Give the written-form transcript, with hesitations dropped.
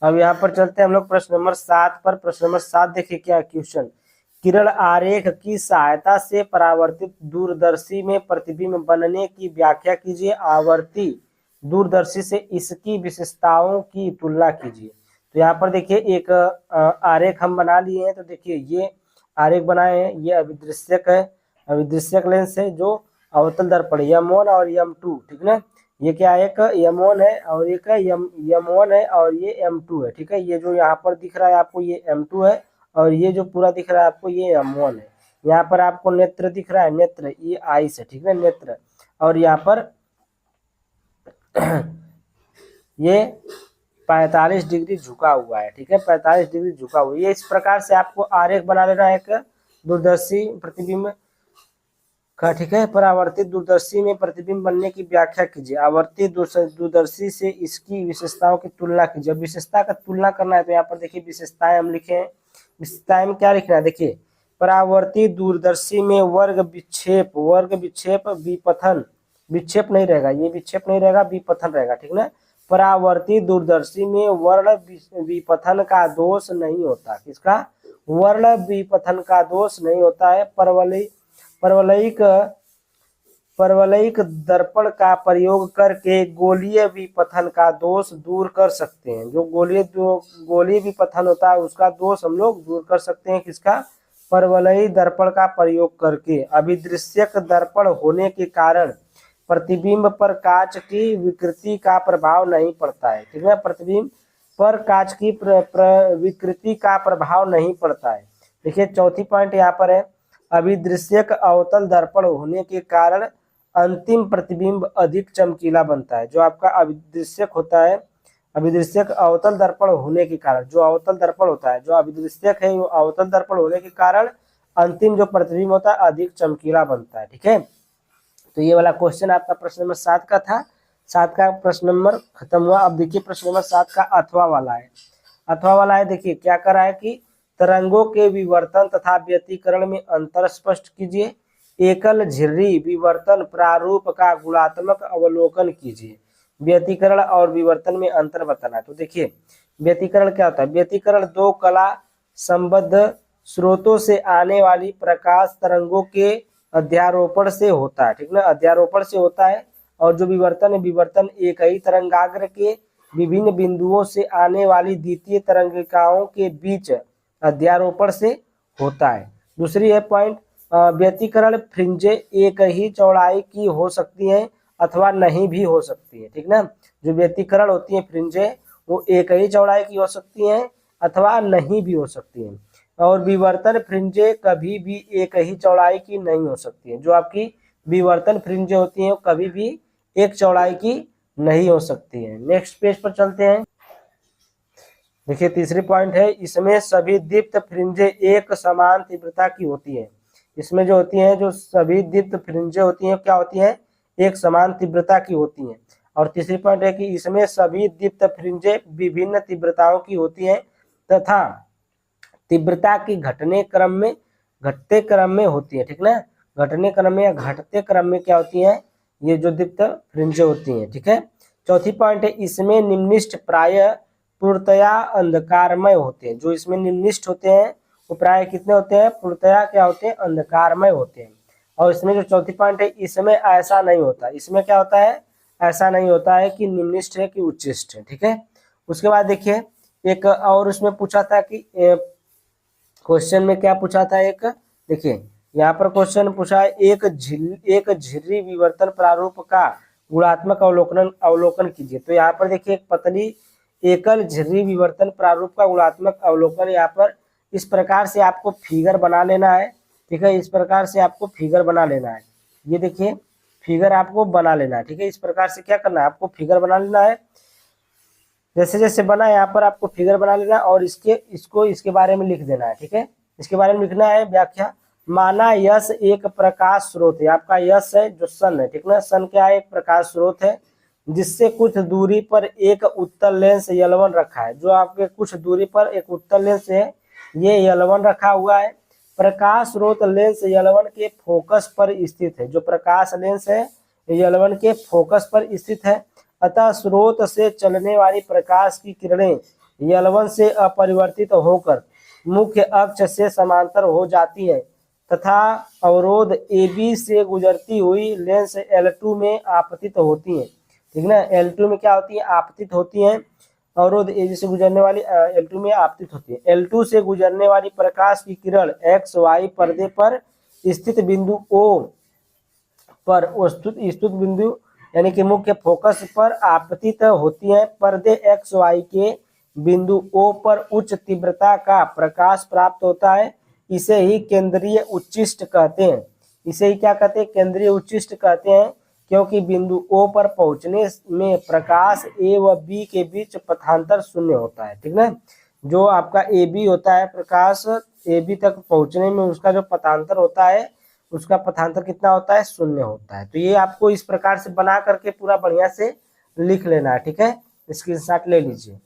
अब यहाँ पर चलते हैं हम लोग प्रश्न नंबर 7 पर। प्रश्न नंबर 7 देखिए क्या क्वेश्चन। किरण आरेख की सहायता से परावर्तित दूरदर्शी में प्रतिबिंब बनने की व्याख्या कीजिए। आवर्ती दूरदर्शी से इसकी विशेषताओं की तुलना कीजिए। तो यहाँ पर देखिए एक आरेख हम बना लिए हैं। तो देखिए ये आरेख बनाए हैं, ये अभिदृश्यक है, अभिदृश्यक लेंस है जो अवतल दर्पण M1 और M2, ठीक ना। ये क्या है, एक M1 है और एक M1 है और ये M2 है, ठीक है। ये जो यहाँ पर दिख रहा है आपको ये M2 है और ये जो पूरा दिख रहा है आपको ये M1 है। यहाँ पर आपको नेत्र दिख रहा है, नेत्र ये आइस है, ठीक है, नेत्र। और यहाँ पर ये 45 डिग्री झुका हुआ है, ठीक है, 45 डिग्री झुका हुआ है। ये इस प्रकार से आपको आरेख बना लेना है एक दूरदर्शी प्रतिबिंब का, ठीक है। परावर्तित दूरदर्शी में प्रतिबिंब बनने की व्याख्या कीजिए। आवर्ती दूरदर्शी से इसकी विशेषताओं की तुलना कीजिए। विशेषता का तुलना करना है तो यहाँ पर देखिए विशेषताएं हम लिखे हैं। विशेषताएं में क्या लिखना है, देखिए परावर्ती दूरदर्शी में वर्ग विक्षेप विपथन, विक्षेप नहीं रहेगा, ये विक्षेप नहीं रहेगा, विपथन रहेगा, ठीक ना। परावर्ती दूरदर्शी में वर्ण विपथन का दोष नहीं होता। किसका, वर्ण विपथन का दोष नहीं होता है। परवलयिक दर्पण का प्रयोग करके गोलीय विपथन का दोष दूर कर सकते हैं। जो गोलीय विपथन होता है उसका दोष हम लोग दूर कर सकते हैं। किसका, परवलयिक दर्पण का प्रयोग करके। अभिदृश्यक दर्पण होने के कारण प्रतिबिंब पर कांच की विकृति का प्रभाव नहीं पड़ता है, ठीक है। प्रतिबिंब पर कांच की विकृति का प्रभाव नहीं पड़ता है। देखिए चौथी पॉइंट यहाँ पर है, अभिदृश्यक अवतल दर्पण होने के कारण अंतिम प्रतिबिंब अधिक चमकीला बनता है। जो आपका अभिदृश्यक होता है, अभिदृश्यक अवतल दर्पण होने के कारण, जो अवतल दर्पण होता है, जो अभिदृश्यक है वो अवतल दर्पण होने के कारण अंतिम जो प्रतिबिंब होता है अधिक चमकीला बनता है, ठीक है। तो ये वाला क्वेश्चन आपका प्रश्न नंबर 7 का था। 7 का प्रश्न नंबर खत्म हुआ। अब देखिए प्रश्न नंबर 7 का अथवा वाला है। अथवा वाला है, देखिए क्या कर रहा है कि तरंगों के विवर्तन तथा व्यतिकरण में अंतर स्पष्ट कीजिए। एकल झिर्री विवर्तन प्रारूप का गुणात्मक अवलोकन कीजिए। व्यतिकरण और विवर्तन में अंतर बताना है। तो देखिए व्यतिकरण क्या होता है, व्यतिकरण दो कला संबद्ध स्रोतों से आने वाली प्रकाश तरंगों के अध्यारोपण से होता है, ठीक ना, अध्यारोपण से होता है। और जो विवर्तन है, विवर्तन एक ही तरंगाग्र के विभिन्न बिंदुओं से आने वाली द्वितीय तरंगिकाओं के बीच अध्यारोपण से होता है। दूसरी है पॉइंट, व्यतिकरण फ्रिंजे एक ही चौड़ाई की हो सकती हैं अथवा नहीं भी हो सकती है, ठीक ना। जो व्यतिकरण होती है फ्रिंजे वो एक ही चौड़ाई की हो सकती हैं अथवा नहीं भी हो सकती हैं। और विवर्तन फ्रिंजे कभी भी एक ही चौड़ाई की नहीं हो सकती है। जो आपकी विवर्तन फ्रिंजे होती हैं कभी भी एक चौड़ाई की नहीं हो सकती है। नेक्स्ट पेज पर चलते हैं। देखिए तीसरी पॉइंट है, इसमें सभी दीप्त फ्रिंजे एक समान तीव्रता की होती है। इसमें जो होती है, जो सभी दीप्त फ्रिंजे होती हैं क्या होती हैं, एक समान तीव्रता की होती हैं। और तीसरी पॉइंट है कि इसमें सभी दीप्त फ्रिंजे विभिन्न तीव्रताओं की होती हैं तथा तीव्रता की घटते क्रम में होती है, ठीक ना। घटने क्रम में या घटते क्रम में क्या होती है, ये जो दीप्त फ्रिंजे होती हैं, ठीक है। चौथी पॉइंट है, इसमें निम्निष्ट प्राय पूर्णतया अंधकारमय होते हैं। जो इसमें निम्निष्ट होते हैं वो प्राय कितने होते हैं, पूर्णतया क्या होते हैं, अंधकारमय होते हैं। और इसमें जो चौथी पॉइंट है, इसमें ऐसा नहीं होता। इसमें क्या होता है, ऐसा नहीं होता है कि निम्निष्ट है कि उच्चिष्ट है, ठीक है। उसके बाद देखिए एक और उसमें पूछा था कि क्वेश्चन में क्या पूछा था, एक देखिए यहाँ पर क्वेश्चन पूछा है, एक झिर्री विवर्तन प्रारूप का गुणात्मक अवलोकन कीजिए। तो यहाँ पर देखिए एक पतली एकल झिर्री विवर्तन प्रारूप का गुणात्मक अवलोकन, यहाँ पर इस प्रकार से आपको फिगर बना लेना है, ठीक है। इस प्रकार से आपको फिगर बना लेना है। ये देखिए फिगर आपको बना लेना है, ठीक है। इस प्रकार से क्या करना है, आपको फिगर बना लेना है। जैसे जैसे बना यहाँ पर आपको फिगर बना लेना है और इसके बारे में लिख देना है, ठीक है। इसके बारे में लिखना है व्याख्या। माना यश एक प्रकाश स्रोत है, आपका यश है जो सन है, ठीक ना। सन क्या है, एक प्रकाश स्रोत है जिससे कुछ दूरी पर एक उत्तल लेंस L1 रखा है। जो आपके कुछ दूरी पर एक उत्तल लेंस है ये L1 रखा हुआ है। प्रकाश स्रोत लेंस L1 के फोकस पर स्थित है। जो प्रकाश लेंस है L1 के फोकस पर स्थित है। अतः स्रोत से चलने वाली प्रकाश की किरणें L1 से अपरिवर्तित होकर मुख्य अक्ष से समांतर हो जाती है तथा अवरोध AB से गुजरती हुई लेंस L2 में आपतित होती है। ठीक ना, L2 में क्या होती है, आपतित होती है। अवरोध AB से गुजरने वाली L2 में आपतित होती है। L2 से गुजरने वाली प्रकाश की किरण XY पर्दे पर स्थित बिंदु O पर स्थित बिंदु यानी कि मुख्य फोकस पर आपतित होती है। पर्दे XY के बिंदु O पर उच्च तीव्रता का प्रकाश प्राप्त होता है। इसे ही केंद्रीय उच्चिष्ट कहते हैं। इसे ही क्या कहते हैं, केंद्रीय उच्चिष्ट कहते हैं, क्योंकि बिंदु O पर पहुंचने में प्रकाश A व B के बीच पथांतर शून्य होता है। ठीक ना, जो आपका AB होता है, प्रकाश AB तक पहुंचने में उसका जो पथांतर होता है, उसका पथांतर कितना होता है, शून्य होता है। तो ये आपको इस प्रकार से बना करके पूरा बढ़िया से लिख लेना है। ठीक है, स्क्रीनशॉट ले लीजिए।